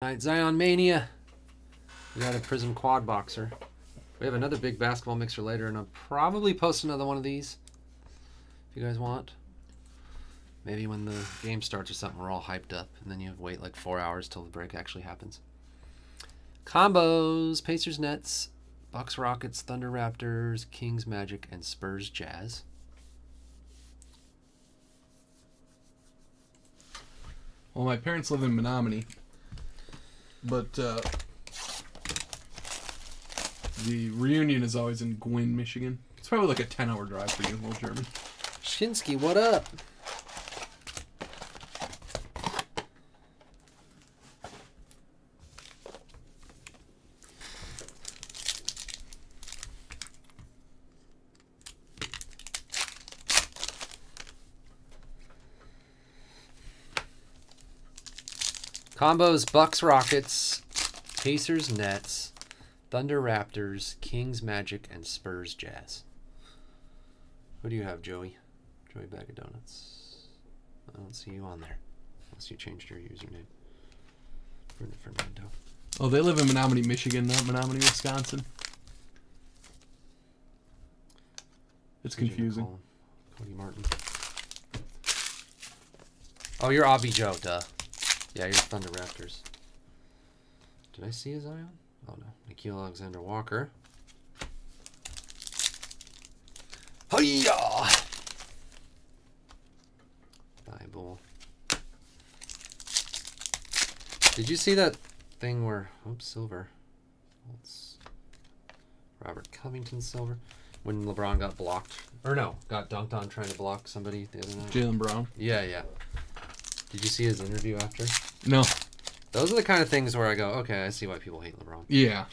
All right, Zion Mania. We got a Prizm Quad Boxer. We have another big basketball mixer later, and I'll probably post another one of these if you guys want. Maybe when the game starts or something, we're all hyped up, and then you have to wait like 4 hours till the break actually happens. Combos: Pacers Nets, Bucks Rockets, Thunder Raptors, Kings Magic, and Spurs Jazz. Well, my parents live in Menominee, but the reunion is always in Gwynn, Michigan. It's probably like a 10-hour drive for you, little German. Shinsky, what up? Combos: Bucks Rockets, Pacers Nets, Thunder Raptors, Kings Magic, and Spurs Jazz. Who do you have, Joey? Joey Bag of Donuts. I don't see you on there. Unless you changed your username. Fernando. Oh, they live in Menominee, Michigan, not Menominee, Wisconsin. It's confusing. Cody Martin. Oh, you're Obby Joe, duh. Yeah, you're Thunder Raptors. Did I see a Zion? Oh no. Nikhil Alexander Walker. Hiya! Bible. Did you see that thing where, oops, silver. Let's, Robert Covington silver. When LeBron got blocked. Or no, got dunked on trying to block somebody the other night. Jaylen Brown. Yeah, yeah. Did you see his interview after? No. Those are the kind of things where I go, okay, I see why people hate LeBron. Yeah.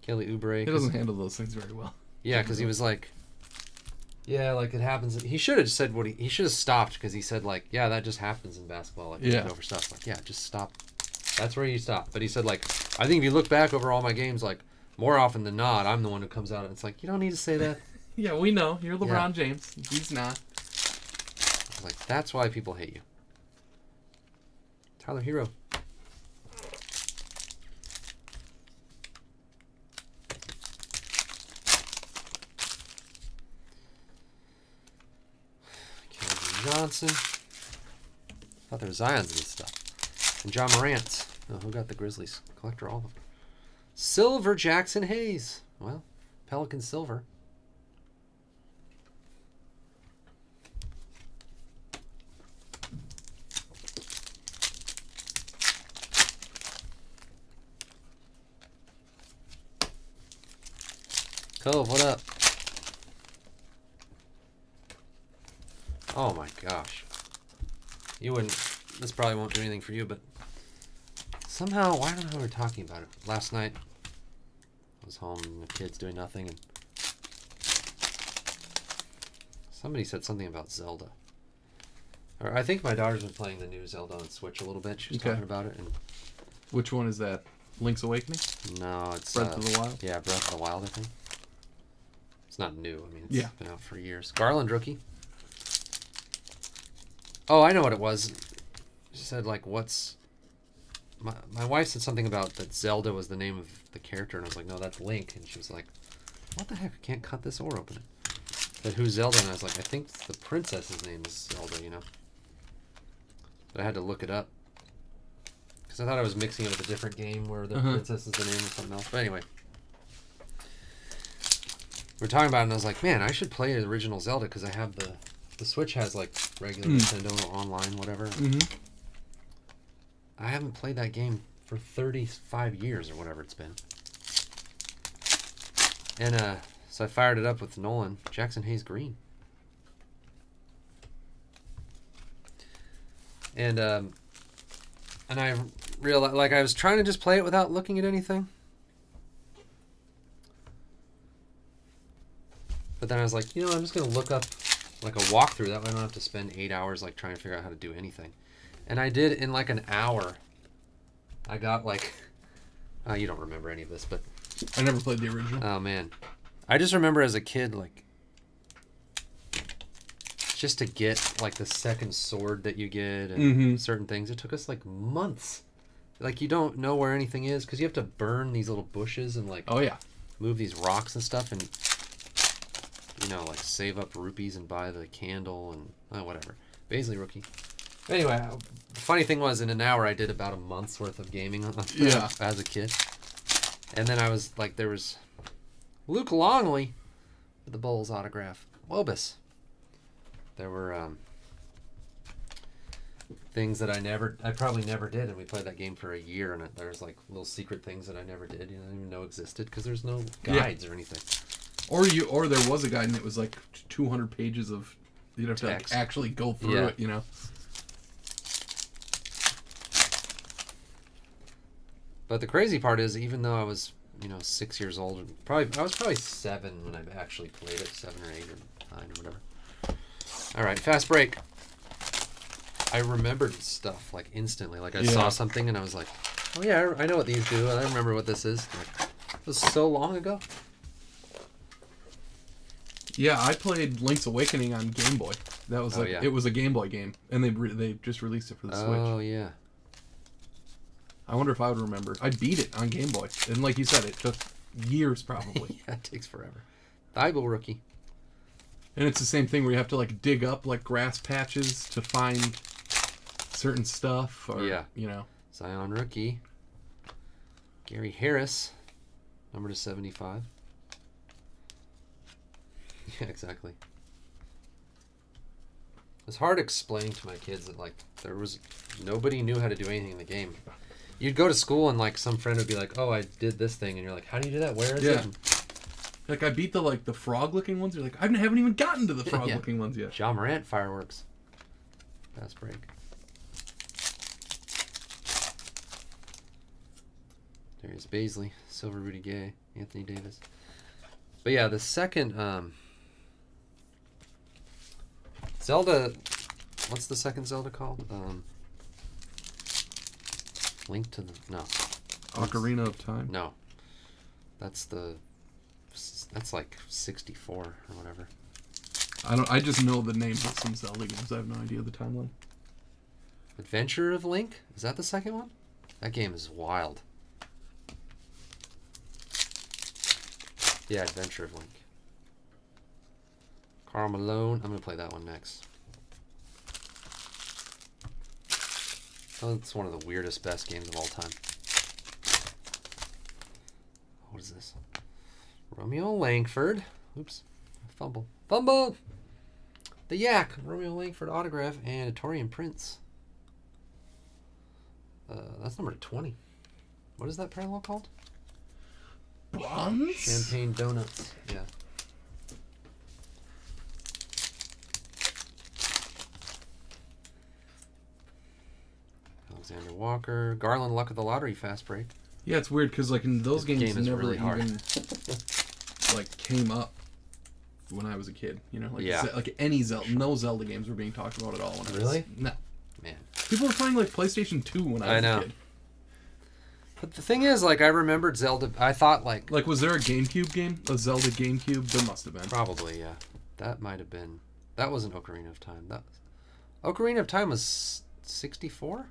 Kelly Oubre. He doesn't handle those things very well. Yeah, because he was like, yeah, like it happens. He should have said what he should have stopped, because he said like, yeah, that just happens in basketball. Like, yeah. Over stuff. Like, yeah, just stop. That's where you stop. But he said like, I think if you look back over all my games, like more often than not, I'm the one who comes out and it's like, you don't need to say that. Yeah, we know. You're LeBron James. He's not. I was like, that's why people hate you. Tyler Hero. Johnson. Thought there was Zions in this stuff. And John Morant. Oh, who got the Grizzlies? Collector, all of them. Silver Jackson Hayes. Well, Pelican Silver. Cove, what up? Oh my gosh. You wouldn't, this probably won't do anything for you, but somehow, I don't know how we were talking about it. Last night, I was home and the kids doing nothing, and somebody said something about Zelda. Or I think my daughter's been playing the new Zelda on Switch a little bit. She was talking about it. And which one is that? Link's Awakening? No, it's Breath of the Wild? Yeah, Breath of the Wild, I think. It's not new. I mean, it's been out for years. Garland rookie. Oh, I know what it was. She said, like, what's... My wife said something about that Zelda was the name of the character, and I was like, no, that's Link. And she was like, what the heck? I can't cut this or open it. Said, who's Zelda? And I was like, I think the princess's name is Zelda, you know? But I had to look it up. Because I thought I was mixing it with a different game where the princess is the name of something else. But anyway. We were talking about it, and I was like, man, I should play the original Zelda, because I have the Switch has, like, regular Nintendo or online, whatever. I haven't played that game for 35 years or whatever it's been. And so I fired it up with Nolan. Jackson Hayes Green. And I realized, like, I was trying to just play it without looking at anything. But then I was like, you know, I'm just going to look up like a walkthrough. That way I don't have to spend 8 hours like trying to figure out how to do anything. And I did in like an hour. I got like, you don't remember any of this, but I never played the original. Oh man, I just remember as a kid like just to get like the second sword that you get and certain things. It took us like months like you don't know where anything is because you have to burn these little bushes and like Oh yeah. move these rocks and stuff, and like save up rupees and buy the candle and whatever. Baisley rookie. Anyway, the funny thing was, in an hour I did about a month's worth of gaming as a kid. And then I was like, there was Luke Longley with the Bulls autograph. Wobus. There were things that I probably never did, and we played that game for a year, and there's like little secret things that I never did, I didn't even know existed because there's no guides or anything. Or there was a guide and it was like 200 pages of, you'd have to like actually go through it, But the crazy part is, even though I was 6 years old, I was probably 7 when I actually played it, 7 or 8 or 9 or whatever. All right, fast break. I remembered stuff like instantly. Like I saw something and I was like, oh yeah, I know what these do. I remember what this is. Like, it was so long ago. Yeah, I played Link's Awakening on Game Boy. That was it was a Game Boy game, and they just released it for the Switch. Oh yeah. I wonder if I would remember. I beat it on Game Boy, and like you said, it took years probably. Yeah, it takes forever. Bible rookie. And it's the same thing where you have to like dig up like grass patches to find certain stuff. Or, Zion rookie. Gary Harris, number to 75. Yeah, exactly. It's hard explaining to my kids that like nobody knew how to do anything in the game. You'd go to school and like some friend would be like, "Oh, I did this thing," and you're like, "How do you do that? Where is it?" Like I beat the frog-looking ones. You're like, I haven't even gotten to the frog-looking ones yet. Ja Morant fireworks. Fast break. There's Baisley, Silver Rudy Gay, Anthony Davis. But yeah, the second Zelda. What's the second Zelda called? Link to the Ocarina of Time. No, that's like 64 or whatever. I just know the names of some Zelda games. I have no idea the timeline. Adventure of Link? Is that the second one? That game is wild. Yeah, Adventure of Link. Karl Malone. I'm gonna play that one next. Oh, it's one of the weirdest, best games of all time. What is this? Romeo Langford. Oops. Fumble. Fumble! The Yak. Romeo Langford autograph and a Torian Prince. That's number 20. What is that parallel called? Bronze? Champagne Donuts. Yeah. Alexander Walker. Garland Luck of the Lottery fast break. Yeah, it's weird because like in those games game never really even like came up when I was a kid. Like yeah. Like any Zelda, no Zelda games were being talked about at all. Really? No. Man. People were playing like PlayStation 2 when I was a kid. But the thing is, like, I remembered Zelda. I thought, like, was there a GameCube game? A Zelda GameCube? There must have been. Probably, yeah. That might have been. That wasn't Ocarina of Time. Ocarina of Time was 64?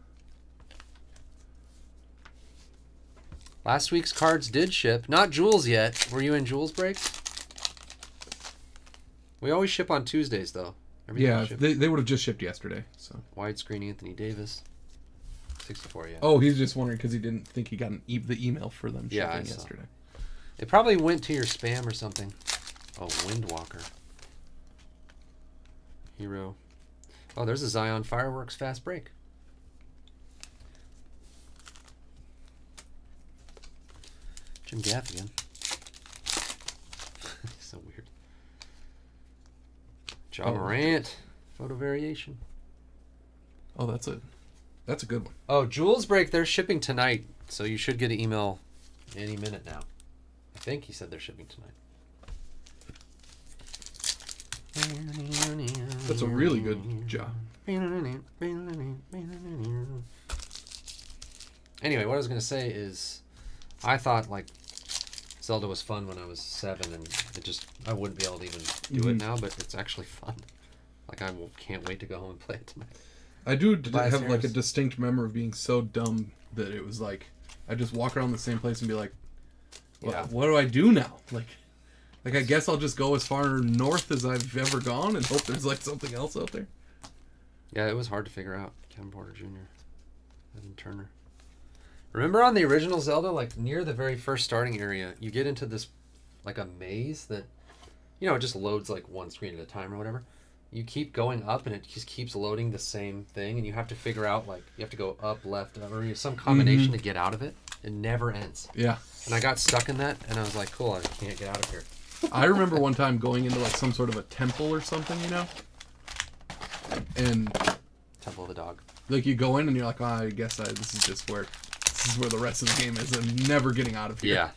Last week's cards did ship. Not Jules yet. Were you in Jules break? We always ship on Tuesdays, though. Yeah, they would have just shipped yesterday. So widescreen Anthony Davis. 64, yeah. Oh, he's just wondering because he didn't think he got the email for them shipping yesterday. yesterday. It probably went to your spam or something. Oh, Windwalker. Hero. Oh, there's a Zion Fireworks fast break. Jim Gaffigan. So weird. Ja Morant. Photo variation. Oh, that's a good one. Oh, Jules break. They're shipping tonight, so you should get an email any minute now. I think he said they're shipping tonight. That's a really good job. Anyway, what I was going to say is I thought, like, Zelda was fun when I was 7, and I wouldn't be able to even do it now, but it's actually fun. Like, I can't wait to go home and play it tonight. I do buy have like a series. distinct memory of being so dumb that it was like I just walk around the same place and be like, Yeah. what do I do now? Like I guess I'll just go as far north as I've ever gone and hope there's like something else out there. Yeah, it was hard to figure out. Kevin Porter Jr. Evan Turner. Remember on the original Zelda, like near the very first starting area, you get into this like a maze that, you know, it just loads like one screen at a time or whatever. You keep going up and it just keeps loading the same thing, and you have to figure out like you have to go up, left, or some combination to get out of it. It never ends. Yeah. And I got stuck in that, and I was like, cool, I can't get out of here. I remember one time going into like some sort of a temple or something, you know, and Temple of the Dog. like you go in and you're like, oh, I guess this is just where the rest of the game is. I'm never getting out of here. Yeah.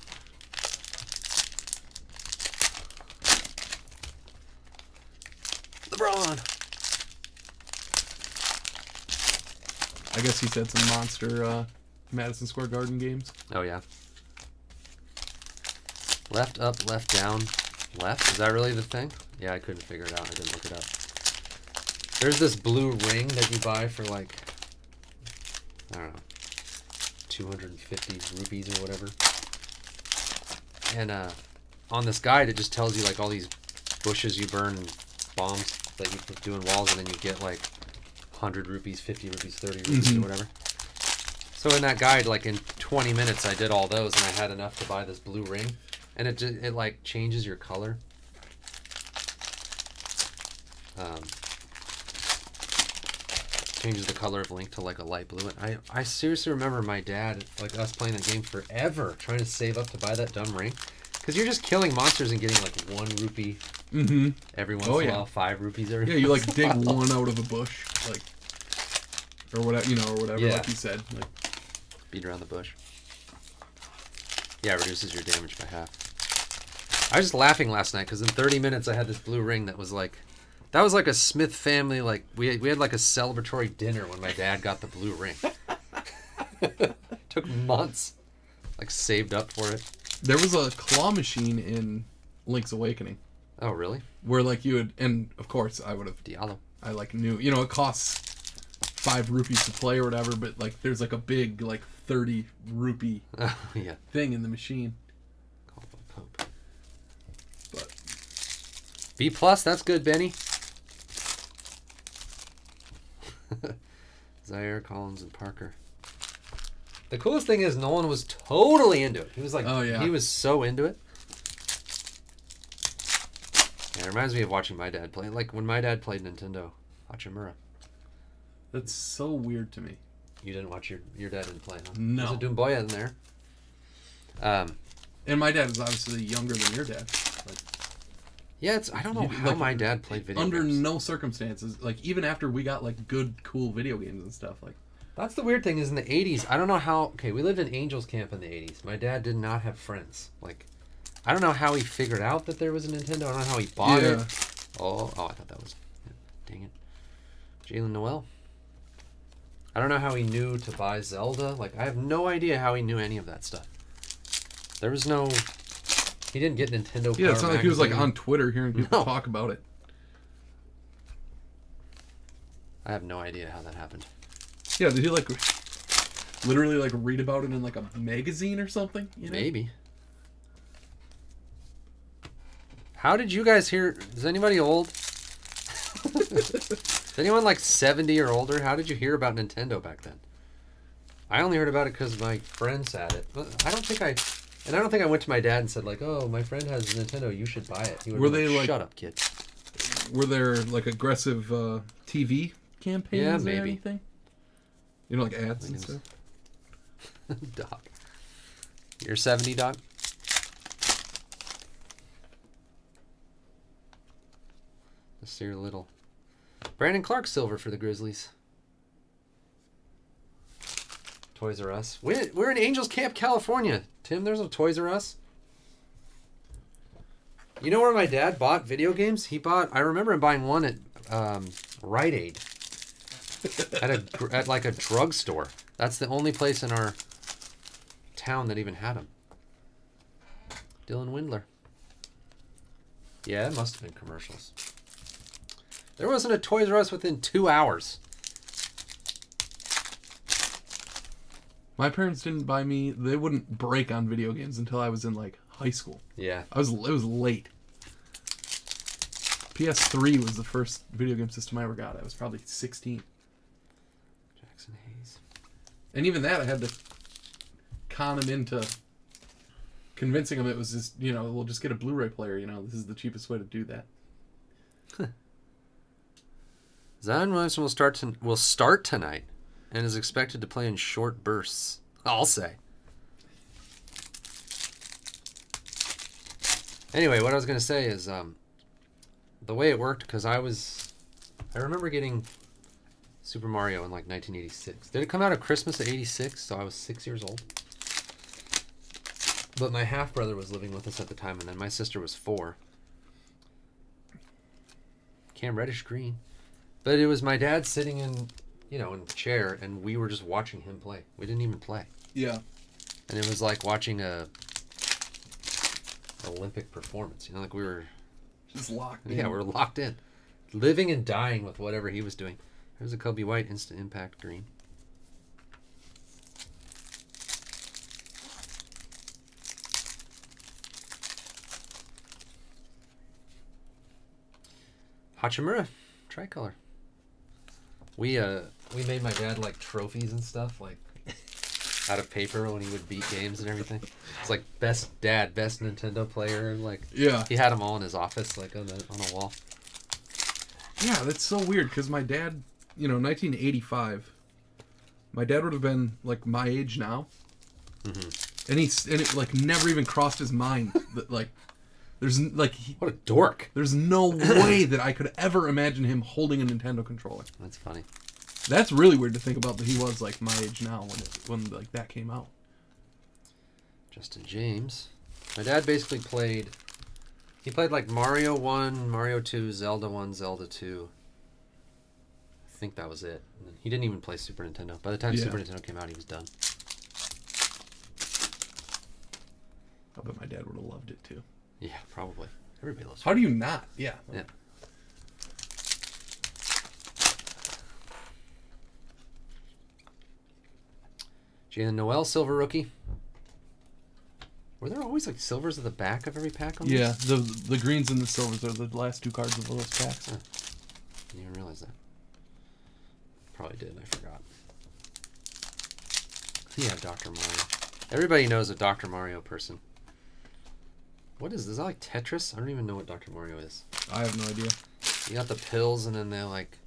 LeBron. I guess he said some monster Madison Square Garden games. Oh, yeah. Left, up, left, down, left. Is that really the thing? Yeah, I couldn't figure it out. I didn't look it up. There's this blue ring that you buy for like, I don't know, 250 rupees or whatever. And on this guide, it just tells you like all these bushes you burn and bombs that you put doing walls, and then you get like 100 rupees, 50 rupees, 30 rupees or whatever. So in that guide, like in 20 minutes, I did all those, and I had enough to buy this blue ring. And it like changes your color. Changes the color of Link to like a light blue. And I seriously remember my dad, like us playing the game forever, trying to save up to buy that dumb ring. Because you're just killing monsters and getting like 1 rupee every once in a while, 5 rupees every Yeah, you like once in a dig while. one out of a bush, like, or whatever, you know, or whatever, Yeah. like you said. Like, Beat around the bush. Yeah, it reduces your damage by half. I was just laughing last night because in 30 minutes I had this blue ring that was like a Smith family, like we had like a celebratory dinner when my dad got the blue ring. Took months, like saved up for it. there was a claw machine in Link's Awakening Oh really? where like you would, and of course I would have, Diallo. I like knew, you know, it costs 5 rupees to play or whatever, but like there's like a big like 30 rupee Oh yeah. thing in the machine. Pope. But B+, that's good, Benny. Zaire, Collins, and Parker. The coolest thing is Nolan was totally into it. He was like, Oh, yeah. he was so into it. Yeah, it reminds me of watching my dad play. Like when my dad played Nintendo, Hachimura. that's so weird to me. You didn't watch your dad didn't play, huh? No. There's a Doomboya in there. And my dad is obviously younger than your dad. Like, Yeah, I don't know how like, my dad played video under games. no circumstances, like even after we got like good, cool video games and stuff, like That's the weird thing is in the 80s, I don't know how... Okay, we lived in Angels Camp in the 80s. My dad did not have friends. Like, I don't know how he figured out that there was a Nintendo. I don't know how he bought it. Oh, I thought that was... Dang it. Jalen Noel. I don't know how he knew to buy Zelda. Like, I have no idea how he knew any of that stuff. There was no... He didn't get Nintendo yeah, Power it's not like he was like Magazine. on Twitter hearing people No. talk about it. I have no idea how that happened. Yeah, did he like literally like read about it in like a magazine or something? You know? Maybe. How did you guys hear... Is anybody old? Is anyone like 70 or older? How did you hear about Nintendo back then? I only heard about it because my friends had it. But I don't think I went to my dad and said like, "Oh, my friend has a Nintendo. You should buy it." He would Were be they, like- "Shut up, kid." Were there like aggressive TV campaigns Yeah, or maybe. anything? You know, like ads and Like stuff. Doc. You're 70, Doc? Let's see your little... Brandon Clark silver for the Grizzlies. Toys R Us. We're in Angels Camp, California. Tim, there's no Toys R Us. You know where my dad bought video games? I remember him buying one at Rite Aid. at like a drugstore. That's the only place in our town that even had them. Dylan Windler. Yeah, it must have been commercials. There wasn't a Toys R Us within 2 hours. My parents didn't buy me. They wouldn't break on video games until I was in like high school. Yeah. It was late. PS3 was the first video game system I ever got. I was probably 16. Jackson Hayes. And even that, I had to con him into convincing him it was just, we'll just get a Blu-ray player. This is the cheapest way to do that. Zion Williamson will start tonight and is expected to play in short bursts. I'll say. Anyway, what I was going to say is the way it worked, because I remember getting Super Mario in like 1986. Did it come out at Christmas of 86? So I was 6 years old. But my half-brother was living with us at the time, and then my sister was 4. Cam reddish green. But it was my dad sitting in the chair, and we were just watching him play. We didn't even play. Yeah. And it was like watching a Olympic performance. Like we were just locked in. Yeah, we were locked in. Living and dying with whatever he was doing. There's a Kobe White Instant Impact green. Hachimura tricolor. We made my dad like trophies and stuff like out of paper when he would beat games and everything. It's like best dad, best Nintendo player, and like he had them all in his office like on a wall. Yeah, that's so weird because my dad, 1985. My dad would have been like my age now, and it like never even crossed his mind that like. There's like what a dork. There's no way that I could ever imagine him holding a Nintendo controller. That's funny. That's really weird to think about that he was like my age now when like that came out. Justin James. My dad basically played like Mario 1, Mario 2, Zelda 1, Zelda 2. I think that was it. He didn't even play Super Nintendo. By the time Super Nintendo came out, he was done. I bet my dad would have loved it too. Yeah, probably. Everybody loves it. How do you not? Yeah. Yeah. Jalen Noel, silver rookie. Were there always like silvers at the back of every pack on Yeah, the greens and the silvers are the last two cards of those packs. Huh. Didn't even realize that. Probably did, I forgot. Yeah, Dr. Mario. Everybody knows a Dr. Mario person. What is this? Is that like Tetris? I don't even know what Dr. Mario is. I have no idea. You got the pills and then they're like...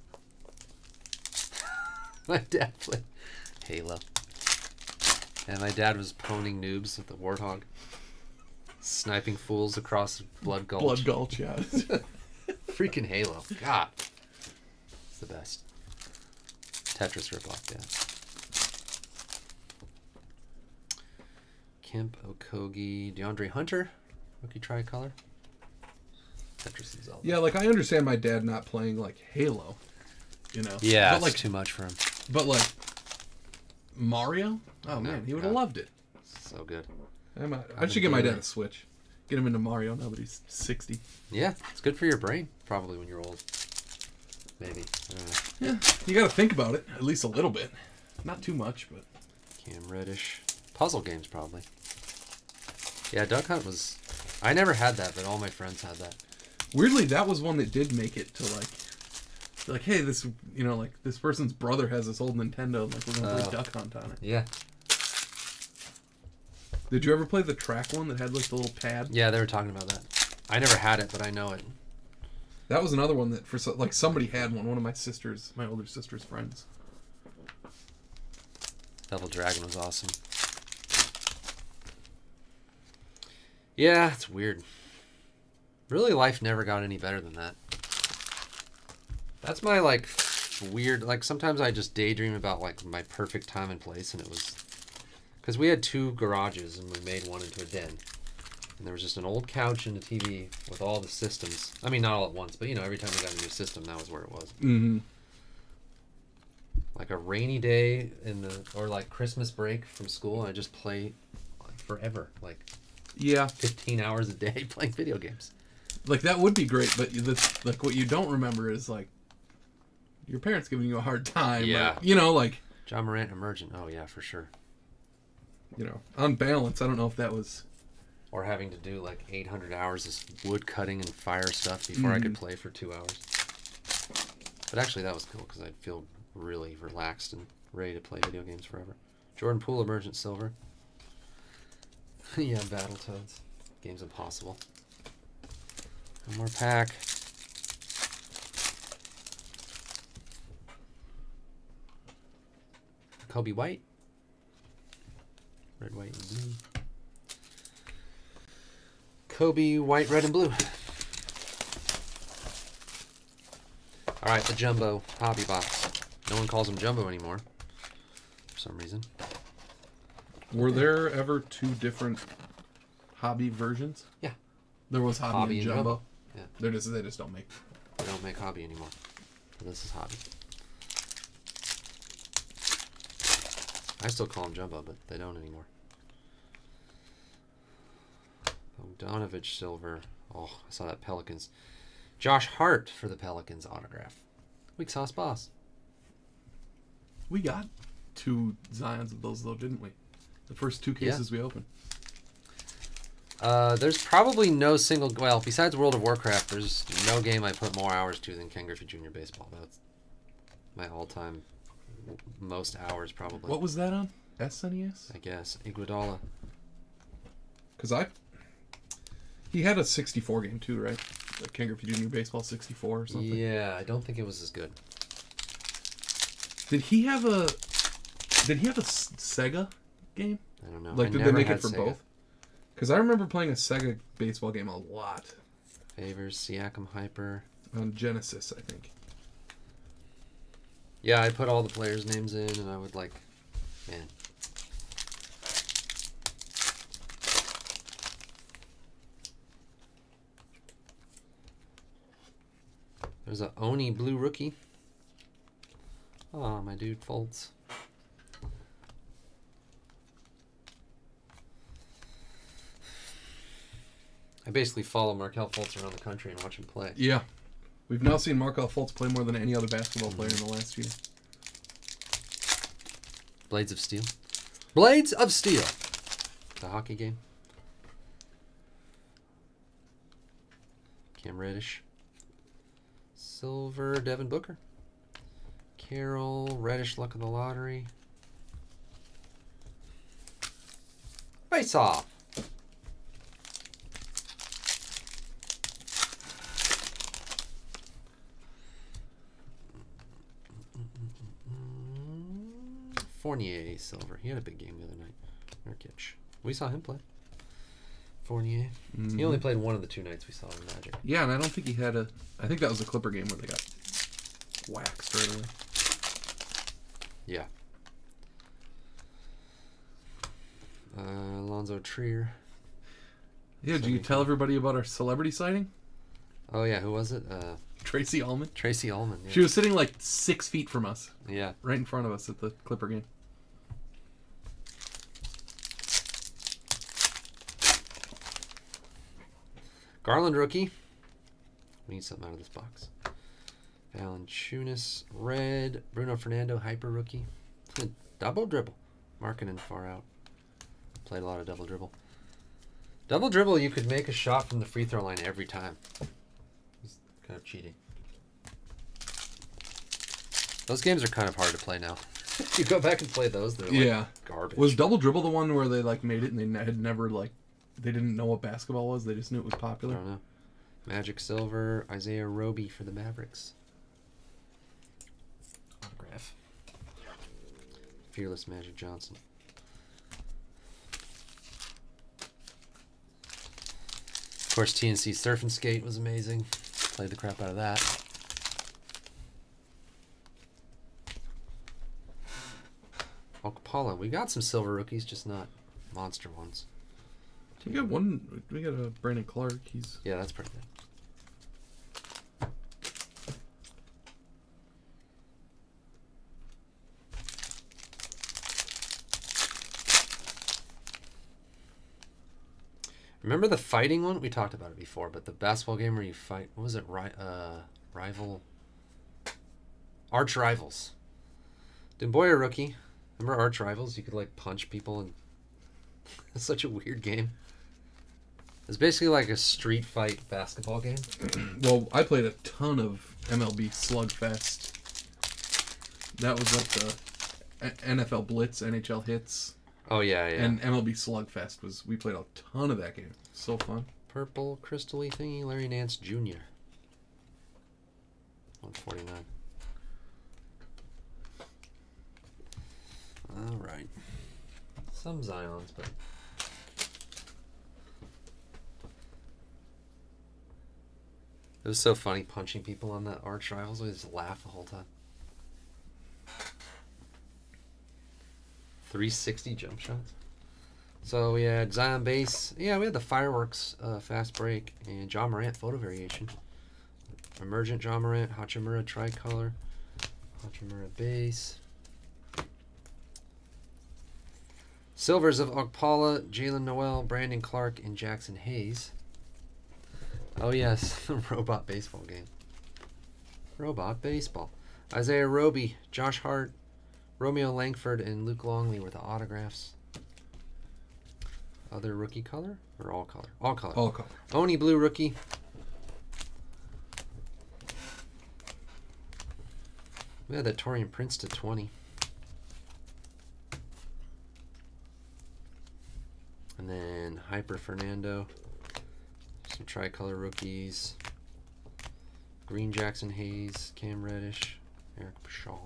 My dad played Halo. And my dad was poning noobs with the Warthog. Sniping fools across Blood Gulch. Blood Gulch, yeah. Freaking Halo. God. It's the best. Tetris ripoff, yeah. Kemp, Okogie, DeAndre Hunter. Rookie tricolor. Tetris and Zelda. Yeah, like I understand my dad not playing like Halo. Yeah, but, like, it's too much for him. But like Mario? Oh man, he would have loved it. So good. I should get my dad a Switch. Get him into Mario now that he's 60. Yeah, it's good for your brain, probably when you're old. Maybe. I don't know. Yeah, you got to think about it at least a little bit. Not too much, but. Cam Reddish. Puzzle games, probably. Yeah, Duck Hunt was... I never had that, but all my friends had that. Weirdly, that was one that did make it to like, hey, this, like this person's brother has this old Nintendo, like we're gonna play Duck Hunt on it. Yeah. Did you ever play the track one that had like the little pad? Yeah, they were talking about that. I never had it, but I know it. That was another one that like somebody had one. One of my older sister's friends. Devil Dragon was awesome. Yeah, it's weird. Really, life never got any better than that. That's my, like, weird... Like, sometimes I just daydream about, like, my perfect time and place, and it was... Because we had 2 garages, and we made one into a den. And there was just an old couch and a TV with all the systems. I mean, not all at once, but, every time we got a new system, that was where it was. Mm-hmm. Like a rainy day or like Christmas break from school, and I just play like, forever. Like... Yeah. 15 hours a day playing video games. Like, that would be great, but like what you don't remember is, like, your parents giving you a hard time. Yeah. Or, like... John Morant Emergent. Oh, yeah, for sure. you know, on balance, I don't know if that was... Or having to do like 800 hours of wood cutting and fire stuff before I could play for 2 hours. But actually that was cool because I'd feel really relaxed and ready to play video games forever. Jordan Poole, Emergent Silver. Yeah, Battletoads. Game's impossible. One more pack. Kobe White. Red, white, and blue. Kobe White, red, and blue. Alright, the Jumbo Hobby Box. No one calls them Jumbo anymore. For some reason. Were there ever 2 different Hobby versions? Yeah. There was Hobby and Jumbo. Yeah. They just don't make. They don't make Hobby anymore. So this is Hobby. I still call them Jumbo, but they don't anymore. Bogdanovich silver. Oh, I saw that Pelicans. Josh Hart for the Pelicans autograph. Weak sauce boss. We got 2 Zions of those though, didn't we? The first 2 cases we opened. There's probably no single... Well, besides World of Warcraft, there's no game I put more hours to than Ken Griffey Jr. Baseball. That's my all-time most hours, probably. What was that on? SNES? I guess. Iguodala. Because he had a 64 game too, right? The Ken Griffey Jr. Baseball 64 or something. Yeah, I don't think it was as good. Did he have a Sega game? I don't know. Like, did they make it for Sega. Both? Because I remember playing a Sega baseball game a lot. Favors, Siakam Hyper. On Genesis, I think. Yeah, I put all the players' names in, and I would like, man. There's a Oni blue rookie. Oh, my dude Fultz. I basically follow Markelle Fultz around the country and watch him play. Yeah. We've now seen Markelle Fultz play more than any other basketball player in the last year. Blades of Steel. Blades of Steel. The hockey game. Cam Reddish. Silver, Devin Booker. Carroll, Reddish, Luck of the Lottery. Face off. Fournier, silver. He had a big game the other night. Nurkic. We saw him play. Fournier. He only played one of the 2 nights we saw in Magic. Yeah, and I don't think he had a... I think that was the Clipper game where they got waxed right away. Yeah. Alonzo Trier. Yeah, did you tell everybody about our celebrity sighting? Oh, yeah. Who was it? Tracy Ullman. Tracy Ullman. Yeah. She was sitting like 6 feet from us. Yeah. Right in front of us at the Clipper game. Garland rookie. We need something out of this box. Valanciunas red. Bruno Fernando hyper rookie. Double dribble. Markkanen far out. Played a lot of double dribble. Double dribble, you could make a shot from the free throw line every time. It's kind of cheating. Those games are kind of hard to play now. If you go back and play those, they're like garbage. Was double dribble the one where they like made it and they had never like... They didn't know what basketball was. They just knew it was popular. I don't know. Magic Silver, Isaiah Roby for the Mavericks. Autograph. Fearless Magic Johnson. Of course, TNC Surf and Skate was amazing. Played the crap out of that. Okpala. We got some silver rookies, just not monster ones. We got one. We got a Brandon Clark. He's that's pretty good. Remember the fighting one? We talked about it before, but the basketball game where you fight. What was it? Rival. Arch Rivals. Demboya rookie. Remember Arch Rivals? You could like punch people and It's such a weird game. It's basically like a street fight basketball game. Well, I played a ton of MLB Slugfest. That was like the NFL Blitz, NHL Hits. Oh, yeah, yeah. And MLB Slugfest we played a ton of that game. So fun. Purple crystal-y thingy, Larry Nance Jr. 149. All right. Some Zions, but... It was so funny punching people on that arch. I always just laugh the whole time. 360 jump shots. So we had Zion base. Yeah, we had the fireworks fast break and John Morant photo variation. Emergent John Morant, Hachimura tricolor, Hachimura base. Silvers of Okpala, Jalen Noel, Brandon Clark, and Jackson Hayes. Oh yes, the robot baseball game. Robot baseball. Isaiah Roby, Josh Hart, Romeo Langford, and Luke Longley were the autographs. Other rookie color? Or all color? All color. All color. Oni blue rookie. We had that Torian Prince to 20. And then Hyper Fernando. Some tricolor rookies. Green Jackson Hayes, Cam Reddish, Eric Pashal.